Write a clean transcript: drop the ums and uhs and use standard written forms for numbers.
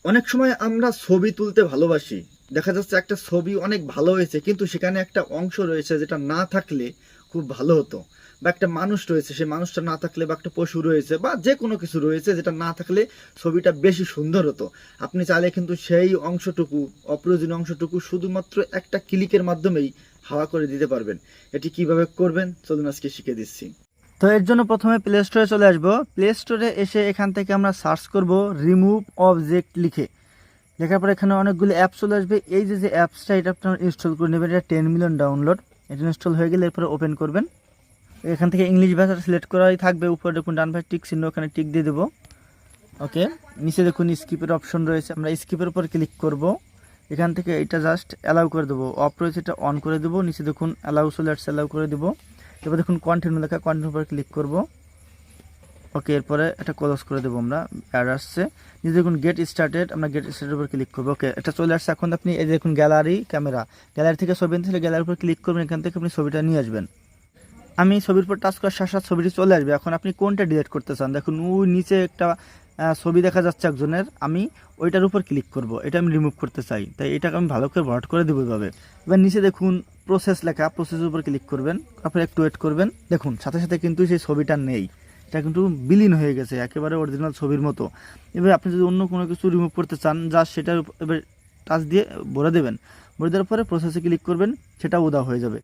অনেক সময় আমরা ছবি তুলতে ভালোবাসি। দেখা যাচ্ছে একটা ছবি অনেক ভালো হয়েছে, কিন্তু সেখানে একটা অংশ রয়েছে যেটা না থাকলে খুব ভালো হতো। বা একটা মানুষ রয়েছে, সেই মানুষটা না থাকলে, বা একটা পশু রয়েছে, বা যে কোনো কিছু রয়েছে যেটা না থাকলে ছবিটা বেশি সুন্দর হতো। আপনি চাইলে কিন্তু সেই অংশটুকু, অপ্রয়োজনীয় অংশটুকু শুধুমাত্র একটা ক্লিকের মাধ্যমেই হাওয়া করে দিতে পারবেন। এটি কিভাবে করবেন চলুন আজকে শিখিয়ে দিচ্ছি। তো এর জন্য প্রথমে প্লে স্টোরে চলে আসবো। প্লে স্টোরে এসে এখান থেকে আমরা সার্চ করব রিমুভ অবজেক্ট লিখে। লেখার পরে এখানে অনেকগুলো অ্যাপ চলে আসবে। এই যে অ্যাপসটা, এটা আপনারা ইনস্টল করে নেবেন। এটা 10 মিলিয়ন ডাউনলোড। এটা ইনস্টল হয়ে গেলে এরপরে ওপেন করবেন। এখান থেকে ইংলিশ ভাষাটা সিলেক্ট করাই থাকবে। উপরে দেখুন ডান পাশে টিক চিহ্ন, ওখানে টিক দিয়ে দেবো। ওকে, নিচে দেখুন স্কিপের অপশন রয়েছে, আমরা স্কিপের উপর ক্লিক করব। এখান থেকে এটা জাস্ট অ্যালাউ করে দেবো। অফ রয়েছে, এটা অন করে দেবো। নিচে দেখুন অ্যালাউ চলে আসছে, অ্যালাউ করে দেবো। এবার দেখুন কন্টিনিউ লেখা, কন্টিনিউর উপর ক্লিক করব। ওকে, এরপরে এটা ক্লোজ করে দেবো আমরা। অ্যাড আসছে, নিচে দেখুন গেট স্টার্টেড, আমরা গেট স্টার্টের উপর ক্লিক করবো। ওকে, এটা চলে আসছে। এখন আপনি এই দেখুন গ্যালারি ক্যামেরা, গ্যালারি থেকে ছবি নিতে হলে গ্যালারির উপর ক্লিক করবেন। এখান থেকে আপনি ছবিটা নিয়ে আসবেন। আমি ছবির উপর টাচ করার সাথে সাথে ছবিটি চলে আসবে। এখন আপনি কোনটা ডিলিট করতে চান, দেখুন ওই নিচে একটা ছবি দেখা যাচ্ছে একজনের, আমি ওইটার উপর ক্লিক করব। এটা আমি রিমুভ করতে চাই, তাই এটাকে আমি ভালো করে ভরাট করে দেবো এভাবে। এবার নিচে দেখুন প্রসেস লেখা, প্রসেসের উপর ক্লিক করবেন। তারপরে একটু ওয়েট করবেন। দেখুন সাথে সাথে কিন্তু সেই ছবিটা নেই, এটা কিন্তু বিলীন হয়ে গেছে একেবারে অরিজিনাল ছবির মতো। এবার আপনি যদি অন্য কোনো কিছু রিমুভ করতে চান, জাস্ট সেটার এবার টাচ দিয়ে ভরে দেবেন। ভরে দেওয়ার পরে প্রসেসে ক্লিক করবেন, সেটা উদা হয়ে যাবে।